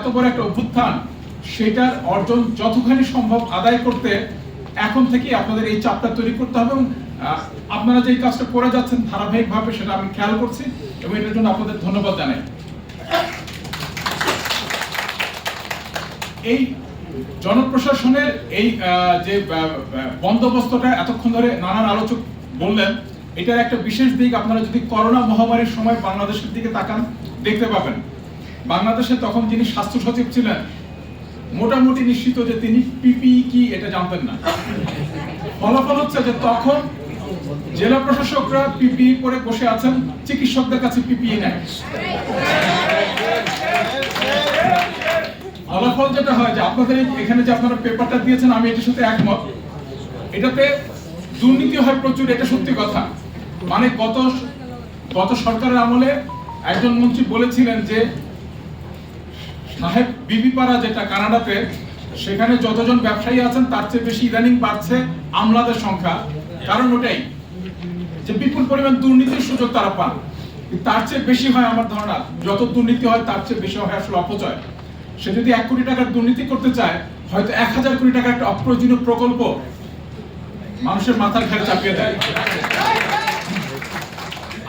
এত বড় একটা অভ্যুত্থান, সেটার অর্জন যতখানি সম্ভব আদায় করতে এখন থেকেই আপনাদের এই চাপটা তৈরি করতে হবে। এবং আপনারা যে কাজটা করে যাচ্ছেন ধারাবাহিকভাবে, সেটা আমি খেয়াল করছি এবং এটার জন্য আপনাদের ধন্যবাদ জানাই। এই জনপ্রশাসনের এই যে বন্দোবস্তটা এতক্ষণ ধরে নানান আলোচক বললেন, এটার একটা বিশেষ দিক আপনারা যদি করোনা মহামারীর সময় বাংলাদেশের দিকে তাকান দেখতে পাবেন। বাংলাদেশে তখন যিনি স্বাস্থ্য সচিব ছিলেন মোটামুটি নিশ্চিত যে তিনি পিপিই কি এটা জানতেন না। ফলাফল হচ্ছে যে তখন জেলা প্রশাসকরা পিপিই পরে বসে আছেন, চিকিৎসকদের কাছে পিপিই নাই। ফলাফল যেটা হয় যে আপনাদের এখানে যে আপনারা পেপারটা দিয়েছেন, আমি এটার সাথে একমত। এটাতে দুর্নীতি হয় প্রচুর, এটা সত্যি কথা। মানে গত সরকারের আমলে একজন মন্ত্রী বলেছিলেন যে সাহেব বিবিপাড়া যেটা কানাডাতে, সেখানে যতজন ব্যবসায়ী আছেন তার চেয়ে বেশি ইদানিং বাড়ছে আমলাদের সংখ্যা। কারণ ওটাই যে বিপুল পরিমাণ দুর্নীতির সুযোগ তারা পান। তার চেয়ে বেশি হয় আমার ধারণা, যত দুর্নীতি হয় তার চেয়ে বেশি হয় আসলে অপচয়। সে যদি 1 কোটি টাকার দুর্নীতি করতে চায়, হয়তো 1000 কোটি টাকার একটা অপ্রয়োজনীয় প্রকল্প মানুষের মাথার ঘাড়ে চাপিয়ে দেয়।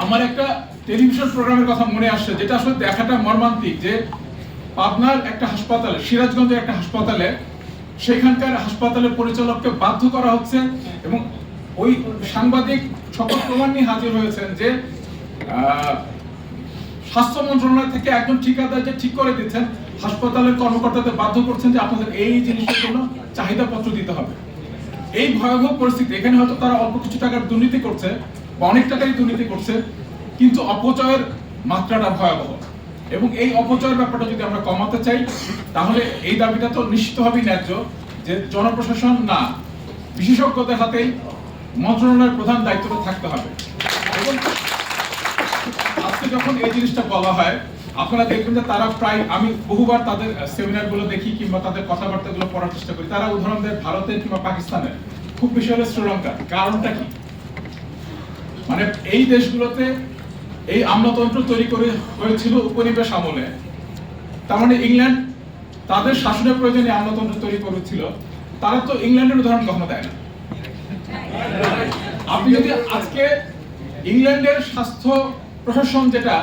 আমার একটা টেলিভিশন প্রোগ্রামের কথা মনে আসছে, যেটা আসলে দেখাটা মর্মান্তিক, যে পাবনার একটা হাসপাতালে, সিরাজগঞ্জের একটা হাসপাতালে, সেখানকার হাসপাতালের পরিচালককে বাধ্য করা হচ্ছে এবং ওই সাংবাদিক সকল প্রমাণ নিয়ে হাজির হয়েছেন যে স্বাস্থ্য মন্ত্রণালয় থেকে একজন ঠিকাদার যে ঠিক করে দিচ্ছেন, হাসপাতালের কর্মকর্তাদের বাধ্য করছেন যে আপনাদের এই জিনিসের জন্য চাহিদা পত্র দিতে হবে। এই ভয়াবহ পরিস্থিতি, এখানে হয়তো তারা অল্প কিছু টাকার দুর্নীতি করছে বা অনেক টাকারই দুর্নীতি করছে, কিন্তু অপচয়ের মাত্রাটা ভয়াবহ। এবং এই অপচয়ের ব্যাপারটা যদি আমরা কমাতে চাই, তাহলে এই দাবিটা তো নিশ্চিতভাবেই ন্যায্য যে জনপ্রশাসন না, বিশেষজ্ঞদের হাতেই মন্ত্রণালয়ের প্রধান দায়িত্বটা থাকতে হবে। এবং আজকে যখন এই জিনিসটা বলা হয়, আপনারা দেখবেন যে তারা প্রায়, আমি বহুবার তাদের সেমিনারগুলো দেখি কিংবা তাদের কথাবার্তাগুলো পড়ার চেষ্টা করি, তারা উদাহরণ দেয় ভারতের কিংবা পাকিস্তানের, খুব বেশি হলে শ্রীলঙ্কা। কারণটা কি? মানে এই দেশগুলোতে এই আমলাতন্ত্র তৈরি করে হয়েছিল উপনিবেশ আমলে। তার মানে ইংল্যান্ড তাদের শাসনের প্রয়োজনে আমলাতন্ত্র তৈরি করেছিল। তারা তো ইংল্যান্ডের উদাহরণ কখনো দেয় না। আপনি যদি আজকে ইংল্যান্ডের স্বাস্থ্য প্রশাসন যেটা,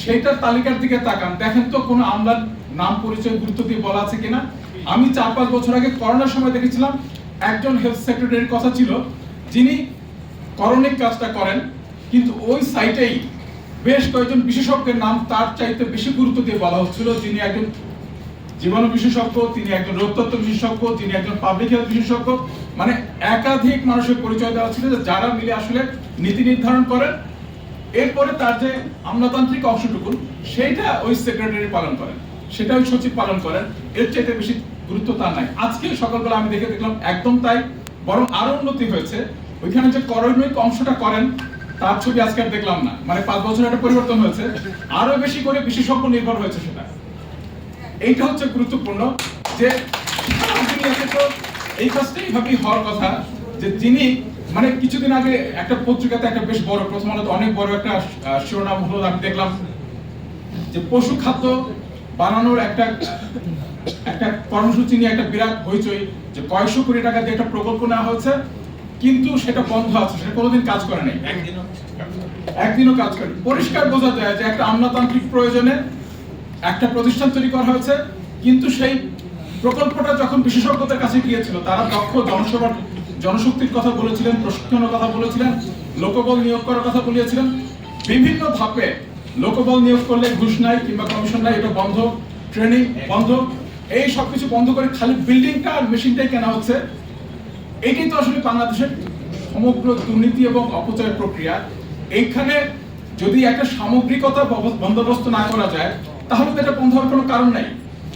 সেটার তালিকার দিকে তাকান, দেখেন তো কোনো আমলার নাম পরিচয় গুরুত্ব দিয়ে বলা আছে কিনা। আমি 4-5 বছর আগে করোনার সময় দেখেছিলাম একজন হেলথ সেক্রেটারির কথা ছিল, যিনি করণিক কাজটা করেন, কিন্তু ওই সাইটেই বেশ কয়েকজন বিশেষজ্ঞের নাম তার চাইতে বেশি গুরুত্ব দিয়ে বলা হচ্ছিল, যিনি একজন জীবাণু বিশেষজ্ঞ, তিনি একজন রোগতত্ত্ব বিশেষজ্ঞ, তিনি একজন পাবলিক হেলথ বিশেষজ্ঞ। মানে একাধিক মানুষের পরিচয় দেওয়া ছিল, যারা মিলে আসলে নীতি নির্ধারণ করেন। এরপরে তার যে আমলাতান্ত্রিক অংশটুকু, সেইটা ওই সেক্রেটারি পালন করেন, সেটা ওই সচিব পালন করেন। এর চাইতে বেশি গুরুত্ব তার নাই। আজকে সকালবেলা আমি দেখলাম একদম তাই, বরং আরো উন্নতি হয়েছে। ওইখানে যে করণিক অংশটা করেন তার ছবি আজকে আর দেখলাম না। মানে 5 বছর একটা পরিবর্তন হয়েছে, আরো বেশি করে বিশেষজ্ঞ নির্ভর হয়েছে সেটা। এইটা হচ্ছে গুরুত্বপূর্ণ, যে এই কাজটা এইভাবেই হওয়ার কথা। যে যিনি, মানে কিছুদিন আগে একটা পত্রিকাতে একটা বেশ বড়, প্রথম আলোতে অনেক বড় একটা শিরোনাম হলো, আমি দেখলাম যে পশু খাদ্য বানানোর একটা কর্মসূচি নিয়ে একটা বিরাট হইচই, যে কয়েকশো কোটি টাকা দিয়ে একটা প্রকল্প নেওয়া হয়েছে, কিন্তু সেটা বন্ধ আছে, সেটা কোনোদিন কাজ করে নাই, একদিনও কাজ করে। পরিষ্কার বোঝা যায় যে একটা আমলাতান্ত্রিক প্রয়োজনে একটা প্রতিষ্ঠান তৈরি করা হয়েছে, কিন্তু সেই প্রকল্পটা যখন বিশেষজ্ঞদের কাছে গিয়েছিল, তারা দক্ষ জনশক্তির কথা বলেছিলেন, প্রশিক্ষণের কথা বলেছিলেন, লোকবল নিয়োগ করার কথা বলেছিলেন। বিভিন্ন ধাপে লোকবল নিয়োগ করলে ঘুষ নাই কিংবা কমিশন নাই, এটা বন্ধ, ট্রেনিং বন্ধ, এই সবকিছু বন্ধ করে খালি বিল্ডিংটা আর মেশিনটাই কেনা হচ্ছে। এটাই তো আসলে বাংলাদেশের সমগ্র দুর্নীতি এবং অপচয়ের প্রক্রিয়া। এইখানে যদি একটা সামগ্রিকতা বন্দোবস্ত না করা যায়, তাহলে তো এটা বন্ধ হওয়ার কোনো কারণ নাই।